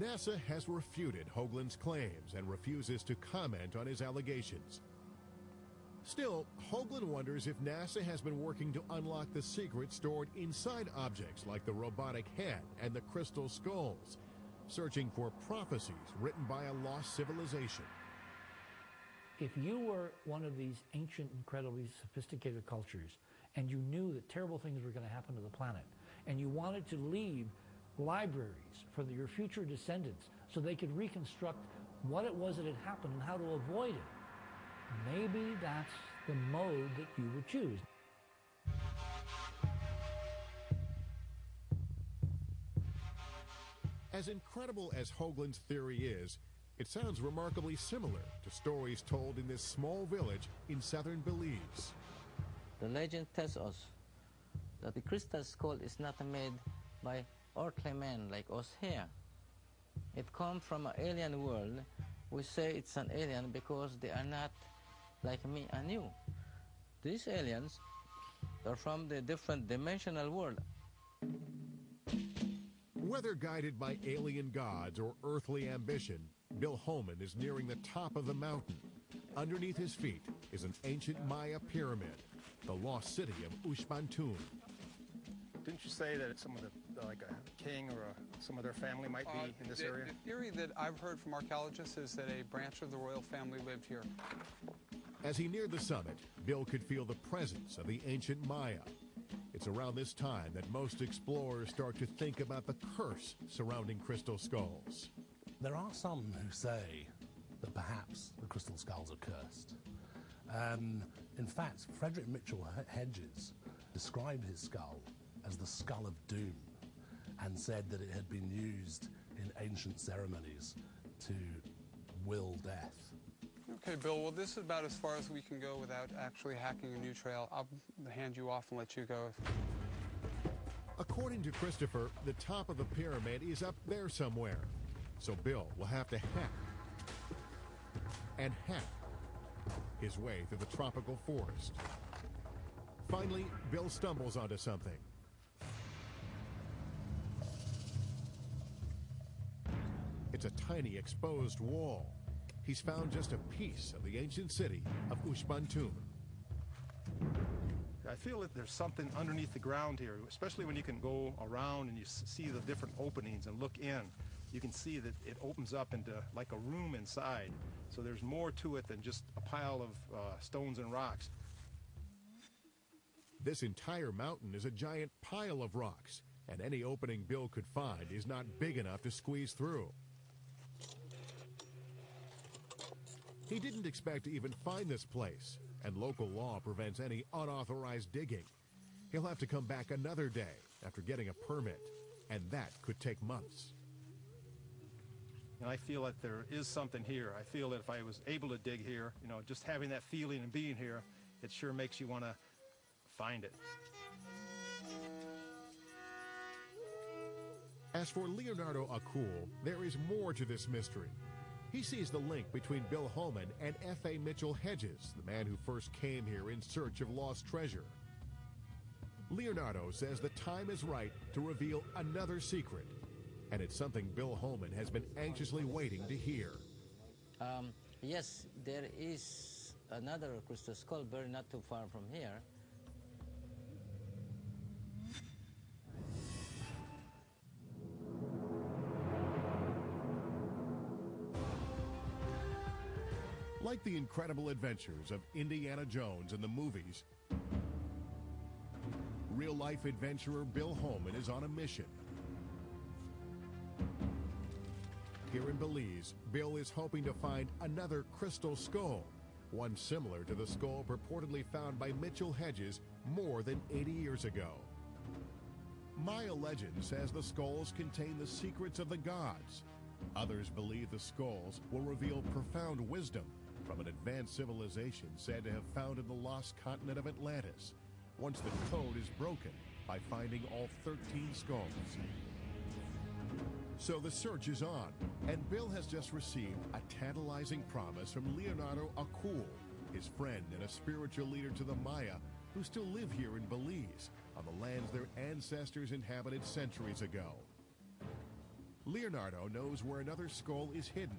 NASA has refuted Hoagland's claims and refuses to comment on his allegations. Still, Hoagland wonders if NASA has been working to unlock the secrets stored inside objects like the robotic head and the crystal skulls, searching for prophecies written by a lost civilization. If you were one of these ancient, incredibly sophisticated cultures, and you knew that terrible things were going to happen to the planet, and you wanted to leave libraries for your future descendants so they could reconstruct what it was that had happened and how to avoid it, maybe that's the mode that you would choose. As incredible as Hoagland's theory is, it sounds remarkably similar to stories told in this small village in southern Belize. The legend tells us that the crystal skull is not made by earthly men like us here. It comes from an alien world. We say it's an alien because they are not like me and you. These aliens are from the different dimensional world. Whether guided by alien gods or earthly ambition, Bill Holman is nearing the top of the mountain. Underneath his feet is an ancient Maya pyramid, the lost city of Uxbantun. Didn't you say that some of the, like a king or some of their family might be in this area? The theory that I've heard from archaeologists is that a branch of the royal family lived here. As he neared the summit, Bill could feel the presence of the ancient Maya. It's around this time that most explorers start to think about the curse surrounding crystal skulls. There are some who say that perhaps the crystal skulls are cursed. In fact, Frederick Mitchell Hedges described his skull as the skull of doom and said that it had been used in ancient ceremonies to will death. Okay, Bill, well, this is about as far as we can go without actually hacking a new trail. I'll hand you off and let you go. According to Christopher, the top of the pyramid is up there somewhere. So Bill will have to hack and hack his way through the tropical forest. Finally, Bill stumbles onto something. It's a tiny exposed wall. He's found just a piece of the ancient city of Uxbantun. I feel that there's something underneath the ground here, especially when you can go around and you see the different openings and look in. You can see that it opens up into like a room inside. So there's more to it than just a pile of stones and rocks. This entire mountain is a giant pile of rocks, and any opening Bill could find is not big enough to squeeze through. He didn't expect to even find this place, and local law prevents any unauthorized digging. He'll have to come back another day after getting a permit, and that could take months. And I feel that there is something here. I feel that if I was able to dig here, you know, just having that feeling and being here, it sure makes you want to find it. As for Leonardo Acul, there is more to this mystery. He sees the link between Bill Holman and F.A. Mitchell Hedges, the man who first came here in search of lost treasure. Leonardo says the time is right to reveal another secret, and it's something Bill Holman has been anxiously waiting to hear. Yes, there is another crystal skull buried not too far from here. Like the incredible adventures of Indiana Jones in the movies, real-life adventurer Bill Holman is on a mission. Here in Belize, Bill is hoping to find another crystal skull, one similar to the skull purportedly found by Mitchell Hedges more than 80 years ago. Maya legend says the skulls contain the secrets of the gods. Others believe the skulls will reveal profound wisdom from an advanced civilization said to have founded the lost continent of Atlantis, once the code is broken by finding all 13 skulls. So the search is on, and Bill has just received a tantalizing promise from Leonardo Acul, his friend and a spiritual leader to the Maya, who still live here in Belize, on the lands their ancestors inhabited centuries ago. Leonardo knows where another skull is hidden,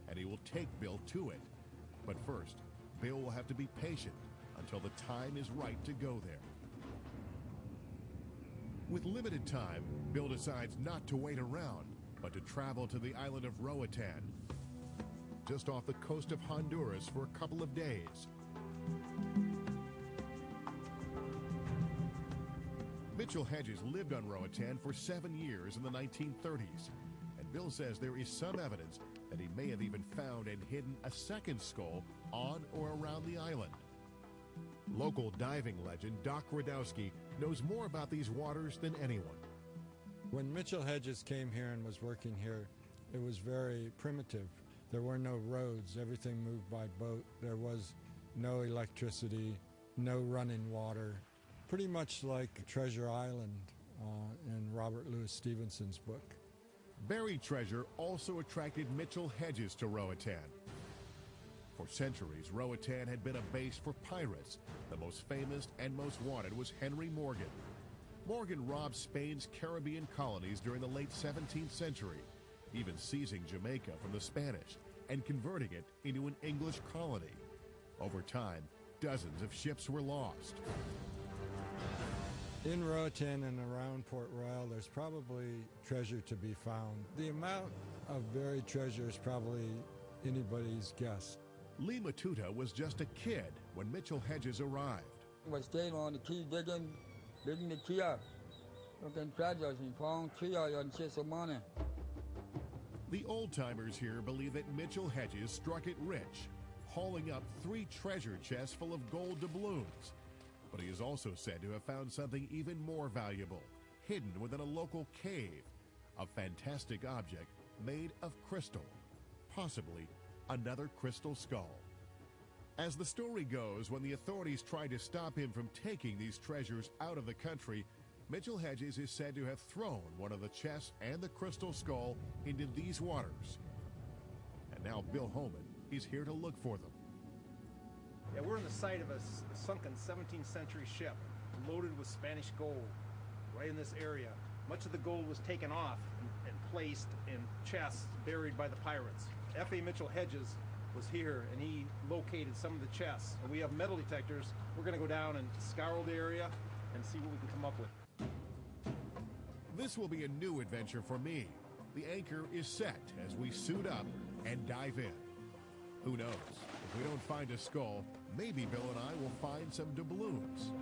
and he will take Bill to it. But first, Bill will have to be patient until the time is right to go there. With limited time, Bill decides not to wait around, but to travel to the island of Roatan, just off the coast of Honduras, for a couple of days. Mitchell Hedges lived on Roatan for 7 years in the 1930s, and Bill says there is some evidence that he may have even found and hidden a second skull on or around the island. Local diving legend Doc Radowski knows more about these waters than anyone. When Mitchell Hedges came here and was working here, it was very primitive. There were no roads. Everything moved by boat. There was no electricity, no running water. Pretty much like Treasure Island in Robert Louis Stevenson's book. Buried treasure also attracted Mitchell Hedges to Roatan. For centuries, Roatan had been a base for pirates. The most famous and most wanted was Henry Morgan. Morgan robbed Spain's Caribbean colonies during the late 17th century, even seizing Jamaica from the Spanish and converting it into an English colony. Over time, dozens of ships were lost. In Roatan and around Port Royal, there's probably treasure to be found. The amount of buried treasure is probably anybody's guess. Lee Matuta was just a kid when Mitchell Hedges arrived. I was staying on the key, digging the key up, looking treasures and found key and chase of money. The old-timers here believe that Mitchell Hedges struck it rich, hauling up 3 treasure chests full of gold doubloons. But he is also said to have found something even more valuable, hidden within a local cave, a fantastic object made of crystal, possibly another crystal skull. As the story goes, when the authorities tried to stop him from taking these treasures out of the country, Mitchell Hedges is said to have thrown one of the chests and the crystal skull into these waters. And now Bill Holman is here to look for them. Yeah, we're on the site of a sunken 17th century ship loaded with Spanish gold right in this area. Much of the gold was taken off and placed in chests buried by the pirates. F.A. Mitchell Hedges was here and he located some of the chests. And we have metal detectors. We're going to go down and scour the area and see what we can come up with. This will be a new adventure for me. The anchor is set as we suit up and dive in. Who knows? If we don't find a skull, maybe Bill and I will find some doubloons.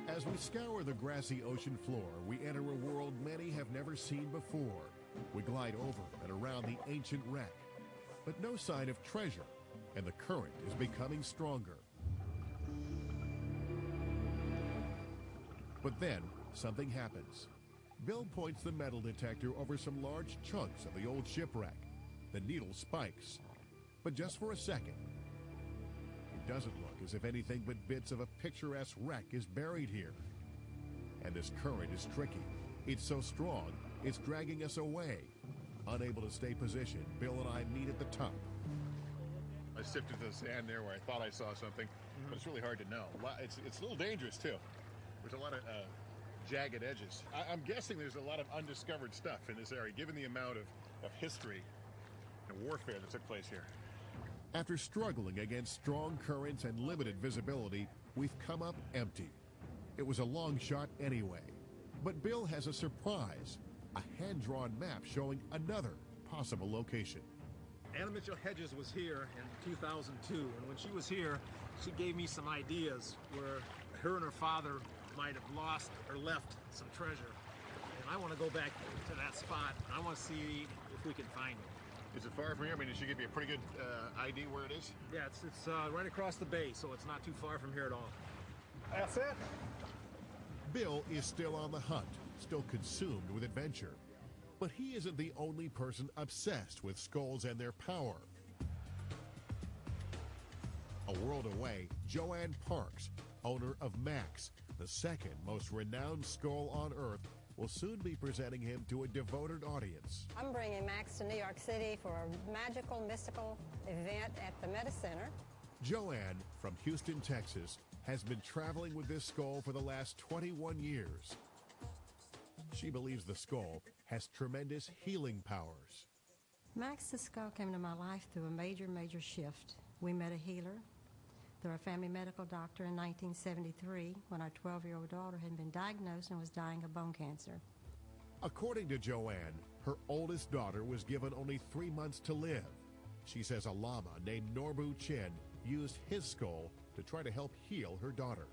As we scour the grassy ocean floor, we enter a world many have never seen before. We glide over and around the ancient wreck, but no sign of treasure, and the current is becoming stronger. But then, something happens. Bill points the metal detector over some large chunks of the old shipwreck. The needle spikes, but just for a second. It doesn't look as if anything but bits of a picturesque wreck is buried here. And this current is tricky. It's so strong, it's dragging us away. Unable to stay positioned, Bill and I meet at the top. I sifted the sand there where I thought I saw something, but it's really hard to know. It's a little dangerous, too. There's a lot of jagged edges. I'm guessing there's a lot of undiscovered stuff in this area, given the amount of history and warfare that took place here. After struggling against strong currents and limited visibility, we've come up empty. It was a long shot anyway. But Bill has a surprise, a hand-drawn map showing another possible location. Anna Mitchell Hedges was here in 2002, and when she was here, she gave me some ideas where her and her father might have lost or left some treasure. And I want to go back to that spot. I want to see if we can find it. Is it far from here? I mean, did she give you a pretty good ID where it is? Yeah, it's right across the bay, so it's not too far from here at all. That's it. Bill is still on the hunt, still consumed with adventure. But he isn't the only person obsessed with skulls and their power. A world away, Joanne Parks, owner of Max, the second most renowned skull on Earth, will soon be presenting him to a devoted audience. I'm bringing Max to New York City for a magical, mystical event at the Meta Center. Joanne, from Houston, Texas, has been traveling with this skull for the last 21 years. She believes the skull has tremendous healing powers. Max the skull came into my life through a major shift. We met a healer through a family medical doctor in 1973 when our 12-year-old daughter had been diagnosed and was dying of bone cancer. According to Joanne, her oldest daughter was given only 3 months to live. She says a lama named Norbu Chin used his skull to try to help heal her daughter.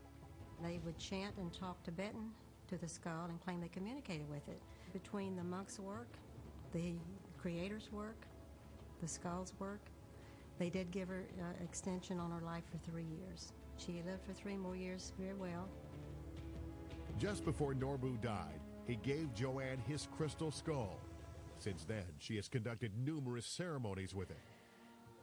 They would chant and talk Tibetan to the skull and claim they communicated with it. Between the monk's work, the creator's work, the skull's work, they did give her extension on her life for 3 years. She lived for 3 more years very well. Just before Norbu died, he gave Joanne his crystal skull. Since then, she has conducted numerous ceremonies with it.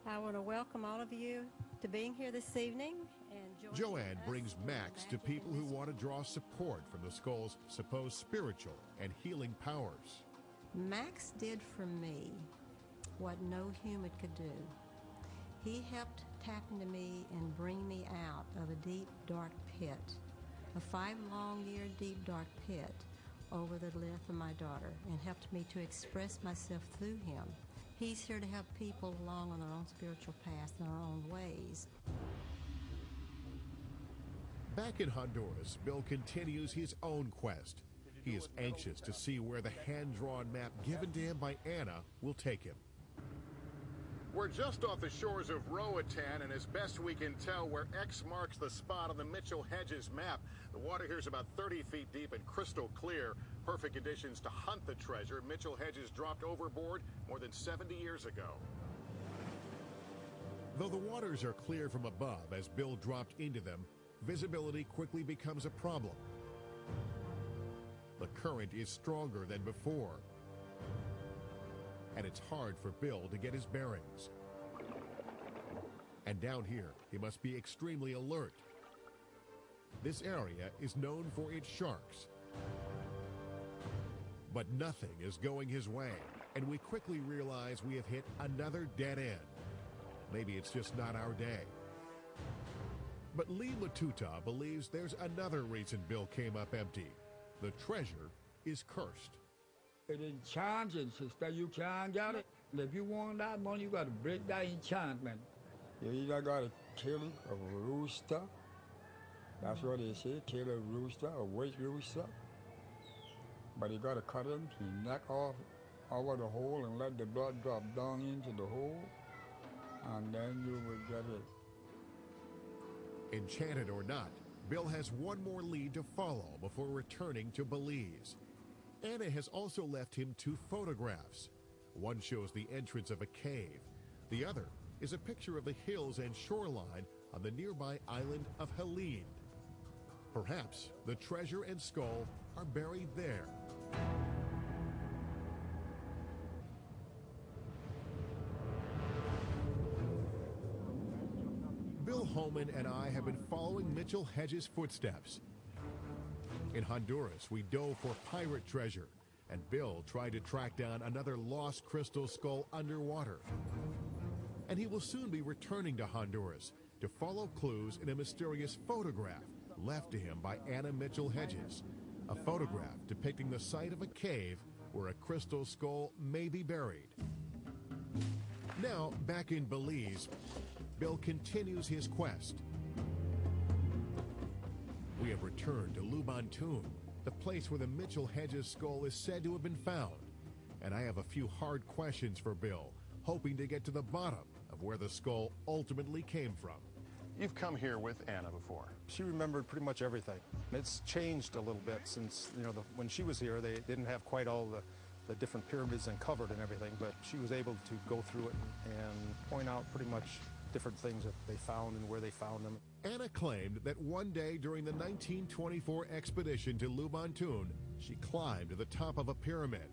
I want to welcome all of you to being here this evening. And Joanne brings Max to people who want to draw support from the skull's supposed spiritual and healing powers. Max did for me what no human could do. He helped tap into me and bring me out of a deep, dark pit, a 5-long-year deep, dark pit over the death of my daughter, and helped me to express myself through him. He's here to help people along on their own spiritual path and their own ways. Back in Honduras, Bill continues his own quest. He is anxious to see where the hand-drawn map given to him by Anna will take him. We're just off the shores of Roatan, and as best we can tell, where X marks the spot on the Mitchell Hedges map. The water here is about 30 feet deep and crystal clear. Perfect conditions to hunt the treasure. Mitchell Hedges dropped overboard more than 70 years ago. Though the waters are clear from above as Bill dropped into them, visibility quickly becomes a problem. The current is stronger than before, and it's hard for Bill to get his bearings. And down here, he must be extremely alert. This area is known for its sharks. But nothing is going his way, and we quickly realize we have hit another dead end. Maybe it's just not our day. But Lee Matuta believes there's another reason Bill came up empty. The treasure is cursed. It enchanted, sister. You can't get it. If you want that money, you got to break that enchantment. You either got to kill a rooster. That's what they say, kill a rooster, a white rooster. But you got to cut him, his neck off over the hole and let the blood drop down into the hole, and then you will get it. Enchanted or not, Bill has one more lead to follow before returning to Belize. Anna has also left him 2 photographs. One shows the entrance of a cave. The other is a picture of the hills and shoreline on the nearby island of Helene. Perhaps the treasure and skull are buried there. Bill Holman and I have been following Mitchell Hedges' footsteps. In Honduras, we dove for pirate treasure, and Bill tried to track down another lost crystal skull underwater. And he will soon be returning to Honduras to follow clues in a mysterious photograph left to him by Anna Mitchell Hedges, a photograph depicting the site of a cave where a crystal skull may be buried. Now, back in Belize, Bill continues his quest. We have returned to Lubantoon, the place where the Mitchell Hedges skull is said to have been found. And I have a few hard questions for Bill, hoping to get to the bottom of where the skull ultimately came from. You've come here with Anna before. She remembered pretty much everything. It's changed a little bit since, when she was here, they didn't have quite all the different pyramids uncovered and everything, but she was able to go through it and point out pretty much different things that they found and where they found them. Anna claimed that one day during the 1924 expedition to Lubantoon, she climbed to the top of a pyramid.